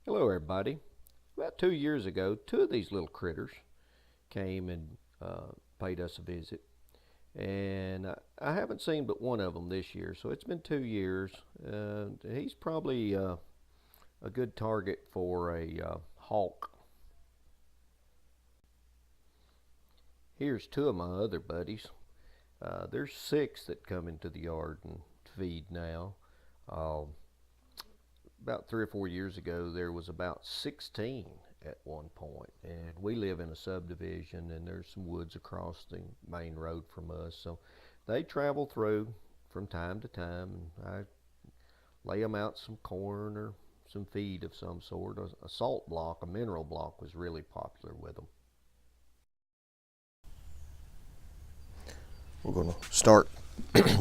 Hello everybody. About 2 years ago, two of these little critters came and paid us a visit. And I haven't seen but one of them this year, so it's been 2 years. He's probably a good target for a hawk. Here's two of my other buddies. There's six that come into the yard and feed now. About 3 or 4 years ago, there was about 16 at one point, and we live in a subdivision, and there's some woods across the main road from us, so they travel through from time to time, and I lay them out some corn or some feed of some sort. A salt block, a mineral block, was really popular with them. We're going to start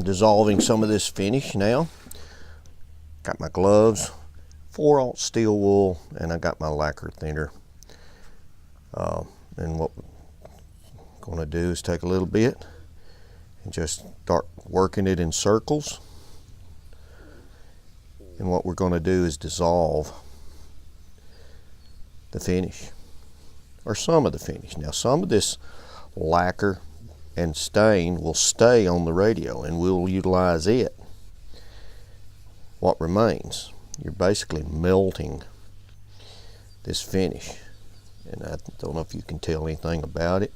dissolving some of this finish now. Got my gloves, 4/0 steel wool, and I got my lacquer thinner. And what we're going to do is take a little bit and just start working it in circles. And what we're going to do is dissolve the finish, or some of the finish. Now, some of this lacquer and stain will stay on the radio, and we'll utilize it. What remains, you're basically melting this finish, and I don't know if you can tell anything about it.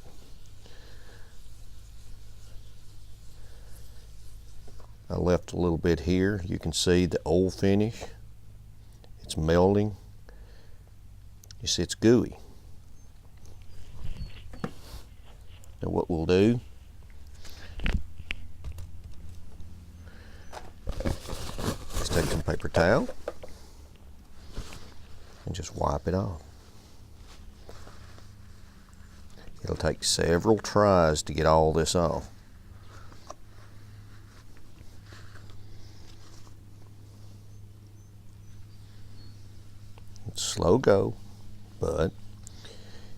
I left a little bit here. You can see the old finish. It's melting. You see, it's gooey. Now what we'll do, is take some paper towel and just wipe it off. It'll take several tries to get all this off. It's slow go, but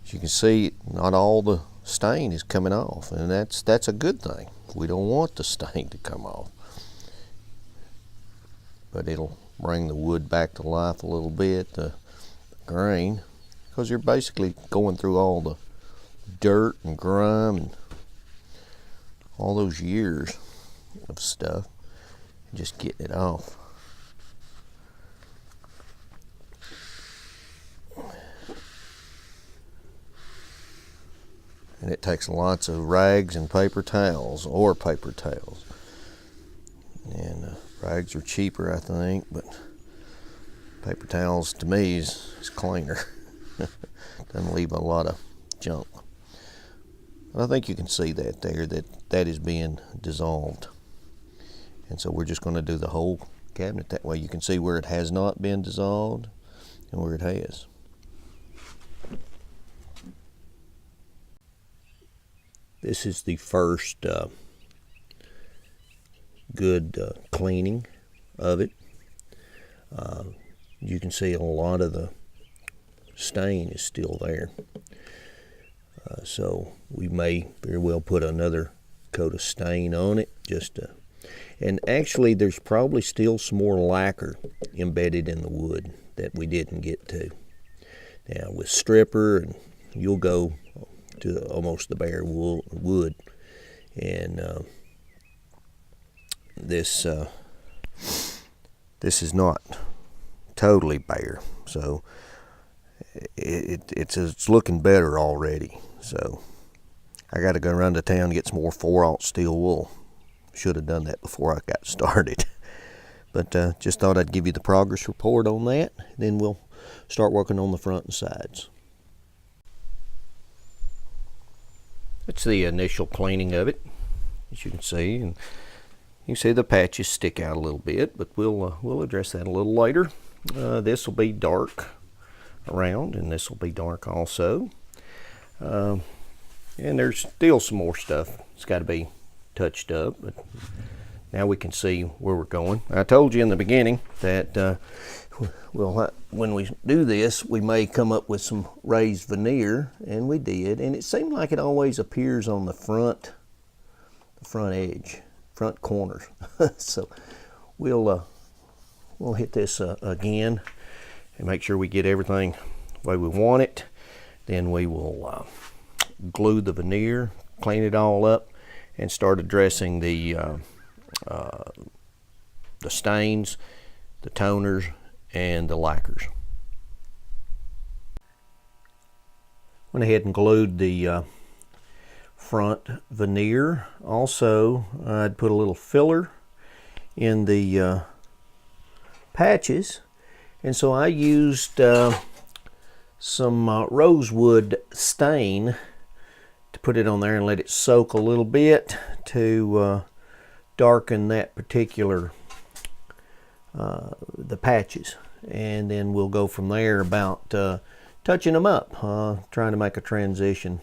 as you can see, not all the stain is coming off, and that's a good thing. We don't want the stain to come off, but it'll bring the wood back to life a little bit, the grain, because you're basically going through all the dirt and grime and all those years of stuff and just getting it off. And it takes lots of rags and paper towels, or paper towels. And rags are cheaper, I think, but paper towels to me is cleaner. Doesn't leave a lot of junk. I think you can see that there, that is being dissolved. And so we're just going to do the whole cabinet that way. You can see where it has not been dissolved and where it has. This is the first good cleaning of it. You can see a lot of the stain is still there. So we may very well put another coat of stain on it, and actually there's probably still some more lacquer embedded in the wood that we didn't get to. Now with stripper, and you'll go to almost the bare wood, and this is not totally bare, so it's looking better already. So I got to go around the town and get some more 4/0 steel wool. Should have done that before I got started, but just thought I'd give you the progress report on that. Then we'll start working on the front and sides. It's the initial cleaning of it, as you can see, and you can see the patches stick out a little bit, but we'll address that a little later. This will be dark around, and this will be dark also. And there's still some more stuff that's got to be touched up, but now we can see where we're going. I told you in the beginning that when we do this, we may come up with some raised veneer, and we did, and it seemed like it always appears on the front edge, front corners. So we'll hit this again, and make sure we get everything the way we want it. Then we will glue the veneer, clean it all up, and start addressing the stains, the toners, and the lacquers. Went ahead and glued the front veneer. Also, I'd put a little filler in the patches, and so I used some rosewood stain to put it on there and let it soak a little bit to darken that particular the patches, and then we'll go from there about touching them up, trying to make a transition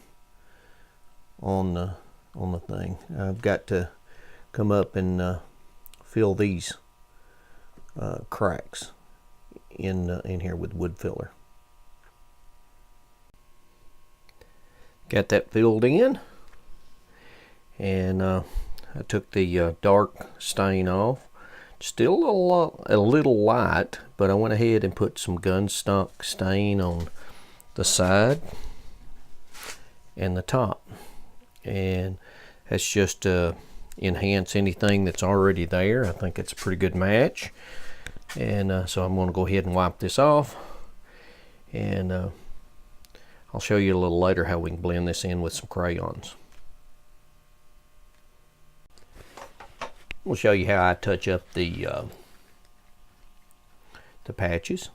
on the thing. I've got to come up and fill these cracks in here with wood filler. Got that filled in, and I took the dark stain off. Still a little light, but I went ahead and put some gun stock stain on the side and the top, and that's just to enhance anything that's already there. I think it's a pretty good match, and so I'm going to go ahead and wipe this off, and I'll show you a little later how we can blend this in with some crayons. We'll show you how I touch up the patches.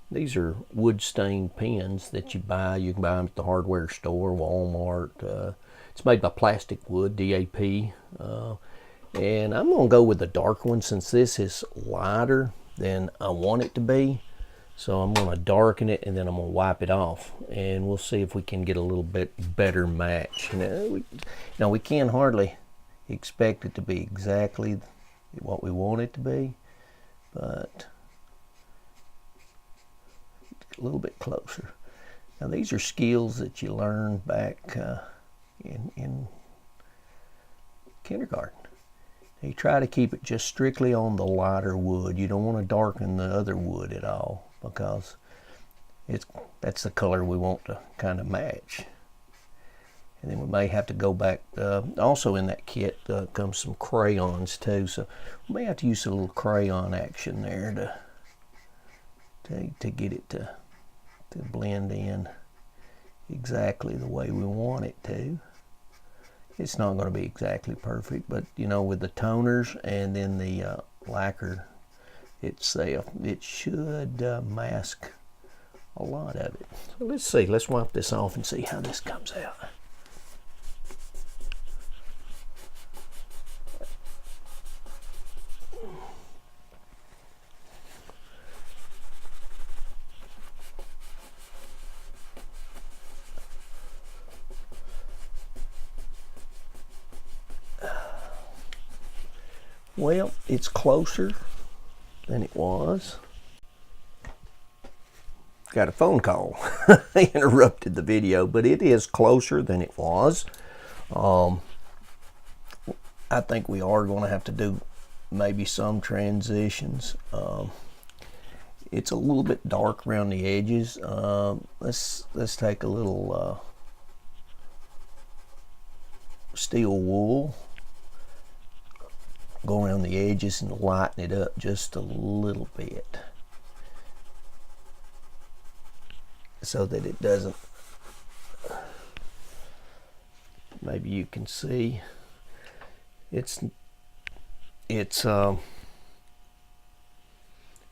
These are wood stained pens that you buy. You can buy them at the hardware store, Walmart. It's made by Plastic Wood, DAP. And I'm going to go with the dark one since this is lighter than I want it to be. So I'm going to darken it, and then I'm going to wipe it off, and we'll see if we can get a little bit better match. We can hardly expect it to be exactly what we want it to be, but a little bit closer. Now these are skills that you learn back in kindergarten. You try to keep it just strictly on the lighter wood. You don't want to darken the other wood at all, because that's the color we want to kind of match. And then we may have to go back. Also in that kit comes some crayons too, so we may have to use a little crayon action there to get it to blend in exactly the way we want it to. It's not going to be exactly perfect, but with the toners and then the lacquer itself, it should mask a lot of it. So let's see. Let's wipe this off and see how this comes out. Well, it's closer than it was. Got a phone call. I interrupted the video, but it is closer than it was. I think we are going to have to do maybe some transitions. It's a little bit dark around the edges. Let's take a little steel wool, go around the edges and lighten it up just a little bit so that it doesn't, maybe you can see it's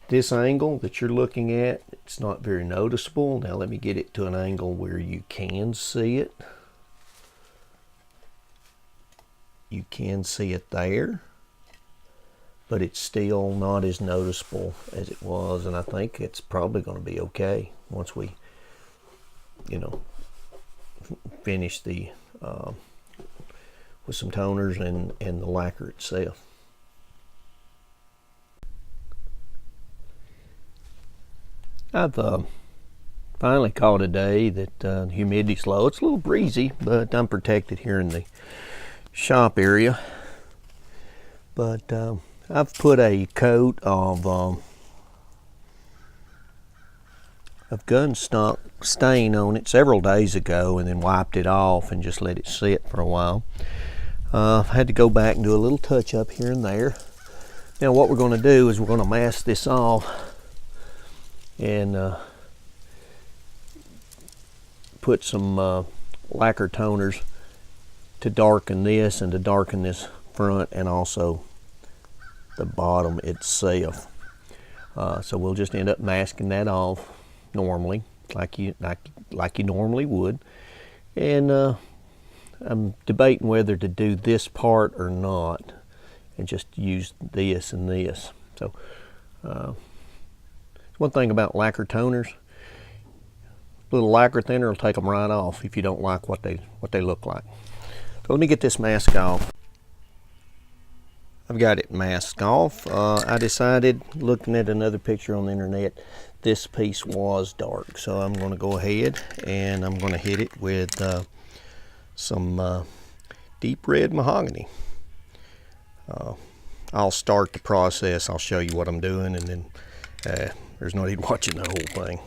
this angle that you're looking at, it's not very noticeable. Now let me get it to an angle where you can see it. You can see it there, but it's still not as noticeable as it was, and I think it's probably going to be okay once we finish the with some toners and the lacquer itself. I've finally caught a day that humidity's low. It's a little breezy, but I'm protected here in the shop area. But I've put a coat of of gun stock stain on it several days ago and then wiped it off and just let it sit for a while. I had to go back and do a little touch up here and there. Now what we're going to do is we're going to mask this off and put some lacquer toners to darken this and to darken this front and also the bottom itself. So we'll just end up masking that off normally, like you normally would. And I'm debating whether to do this part or not, and just use this and this. So one thing about lacquer toners, a little lacquer thinner will take them right off if you don't like what they look like. So let me get this mask off. I've got it masked off. I decided, looking at another picture on the internet, this piece was dark. So I'm going to go ahead and I'm going to hit it with some deep red mahogany. I'll start the process. I'll show you what I'm doing, and then there's no need watching the whole thing.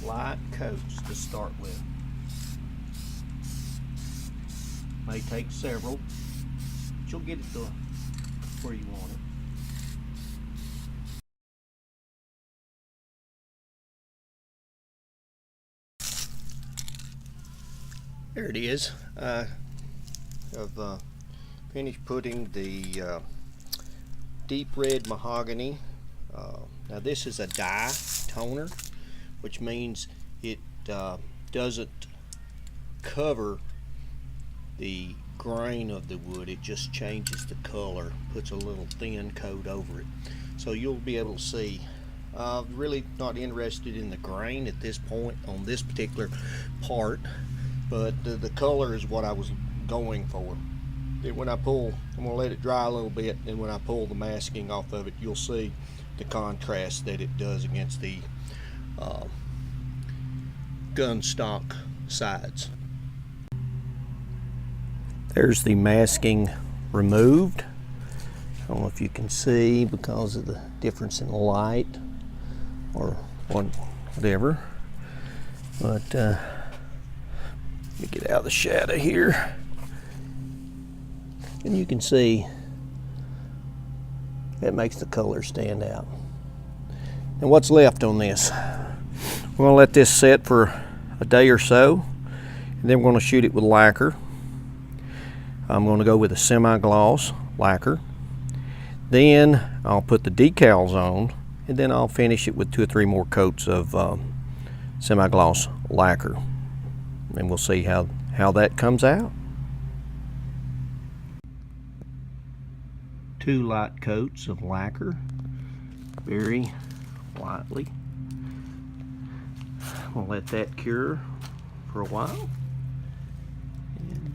Light coats to start with. May take several, but you'll get it to where you want it. There it is. I have finished putting the deep red mahogany. Now this is a dye toner, which means it doesn't cover the grain of the wood. It just changes the color, puts a little thin coat over it. So you'll be able to see. Really not interested in the grain at this point on this particular part, but the color is what I was going for. Then when I pull, I'm going to let it dry a little bit, and when I pull the masking off of it, you'll see the contrast that it does against the gun stock sides. There's the masking removed. I don't know if you can see because of the difference in light or whatever, but let me get out of the shadow here, and you can see that makes the color stand out. And what's left on this? We're going to let this set for a day or so, and then we're going to shoot it with lacquer. I'm going to go with a semi-gloss lacquer. Then I'll put the decals on, and then I'll finish it with 2 or 3 more coats of semi-gloss lacquer, and we'll see how that comes out. 2 light coats of lacquer, very lightly. We'll let that cure for a while, and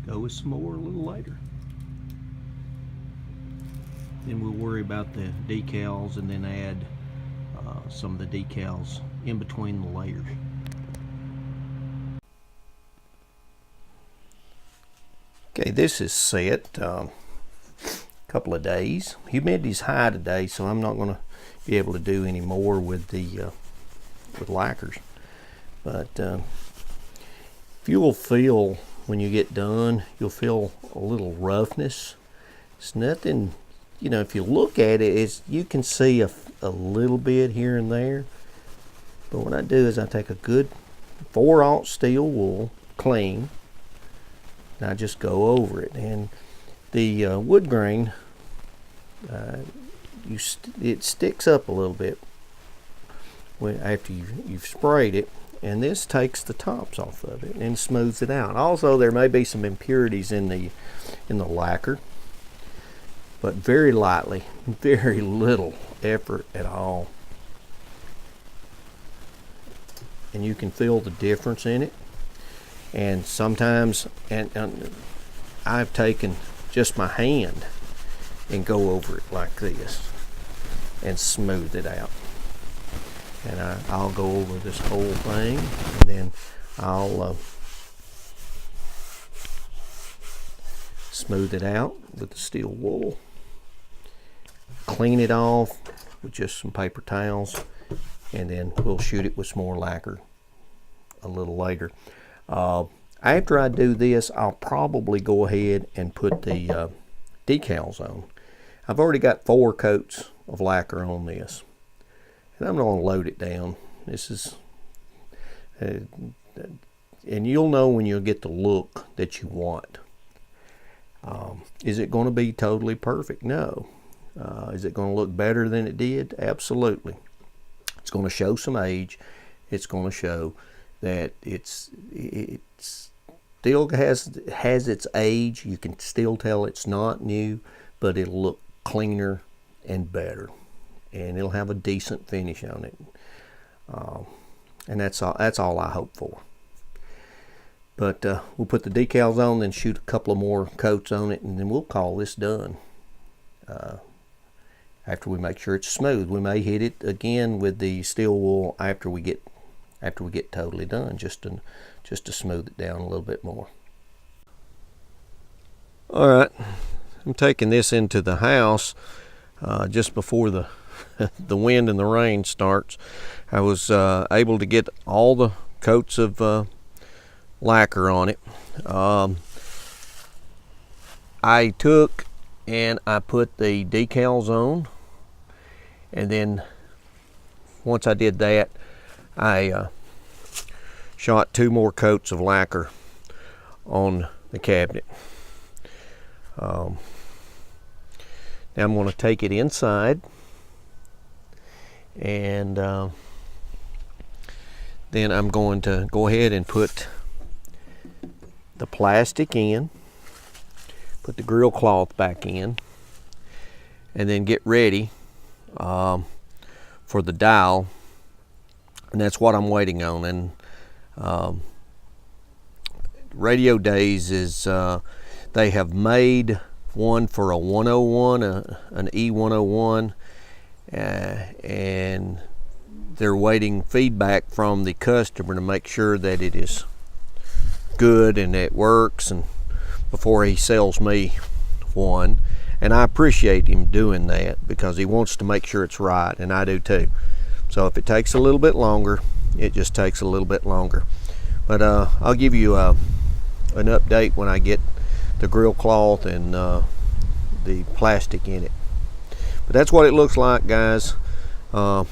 go with some more a little later. Then we'll worry about the decals and then add some of the decals in between the layers. Okay, this is set a couple of days. Humidity's high today, so I'm not going to be able to do any more with the with lacquers. But if you will feel when you get done, you'll feel a little roughness. It's nothing, you know, if you look at it, you can see a little bit here and there. But what I do is I take a good 4/0 steel wool, clean, and I just go over it. And the wood grain, it sticks up a little bit after you've sprayed it, and this takes the tops off of it and smooths it out. Also, there may be some impurities in the lacquer, but very lightly, very little effort at all, and you can feel the difference in it. And sometimes, and I've taken just my hand and go over it like this and smooth it out. And I'll go over this whole thing, and then I'll smooth it out with the steel wool, clean it off with just some paper towels, and then we'll shoot it with some more lacquer a little later. After I do this, I'll probably go ahead and put the decals on. I've already got 4 coats of lacquer on this, and I'm going to load it down. This is and you'll know when you'll get the look that you want. Is it going to be totally perfect? No. Is it going to look better than it did? Absolutely. It's going to show some age. It's going to show that it's still has its age. You can still tell it's not new, but it'll look cleaner and better, and it'll have a decent finish on it. And that's all I hope for. But we'll put the decals on, then shoot a couple of more coats on it, and then we'll call this done. After we make sure it's smooth, we may hit it again with the steel wool after we get totally done, just to smooth it down a little bit more. All right, I'm taking this into the house just before the the wind and the rain starts. I was able to get all the coats of lacquer on it. I took and I put the decals on, and then once I did that, I shot 2 more coats of lacquer on the cabinet. Now I'm going to take it inside, and then I'm going to go ahead and put the plastic in, put the grill cloth back in, and then get ready for the dowel. And that's what I'm waiting on. And Radio Days is they have made one for a 101, an E91, and they're waiting feedback from the customer to make sure that it is good and it works, and before he sells me one. And I appreciate him doing that, because he wants to make sure it's right, and I do too. So if it takes a little bit longer, it just takes a little bit longer. But I'll give you an update when I get the grill cloth and the plastic in it. But that's what it looks like, guys. Yeah,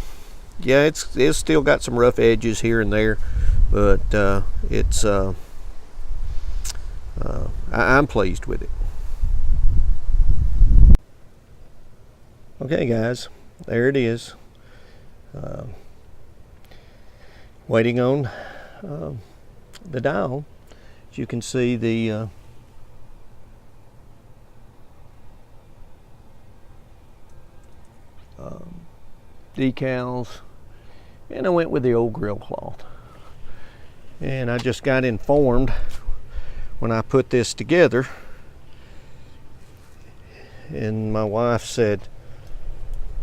it's still got some rough edges here and there, but I'm pleased with it. Okay, guys, there it is. Waiting on the dowel. As you can see, the decals, and I went with the old grill cloth. And I just got informed when I put this together, and my wife said,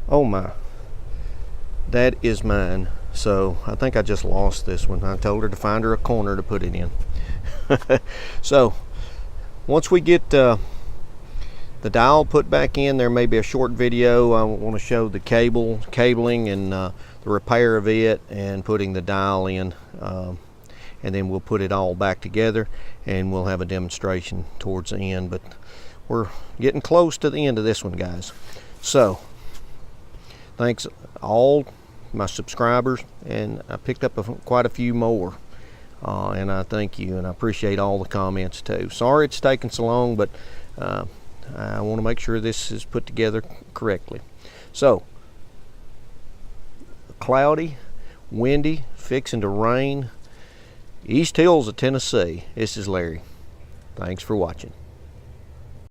"Oh my, that is mine." So I think I just lost this one. I told her to find her a corner to put it in. So once we get the dowel put back in, there may be a short video. I want to show the cabling and the repair of it, and putting the dowel in, and then we'll put it all back together, and we'll have a demonstration towards the end. But we're getting close to the end of this one, guys. So thanks all my subscribers, and I picked up quite a few more, and I thank you, and I appreciate all the comments too. Sorry it's taken so long, but I want to make sure this is put together correctly. So, cloudy, windy, fixing to rain, East Hills of Tennessee. This is Larry. Thanks for watching.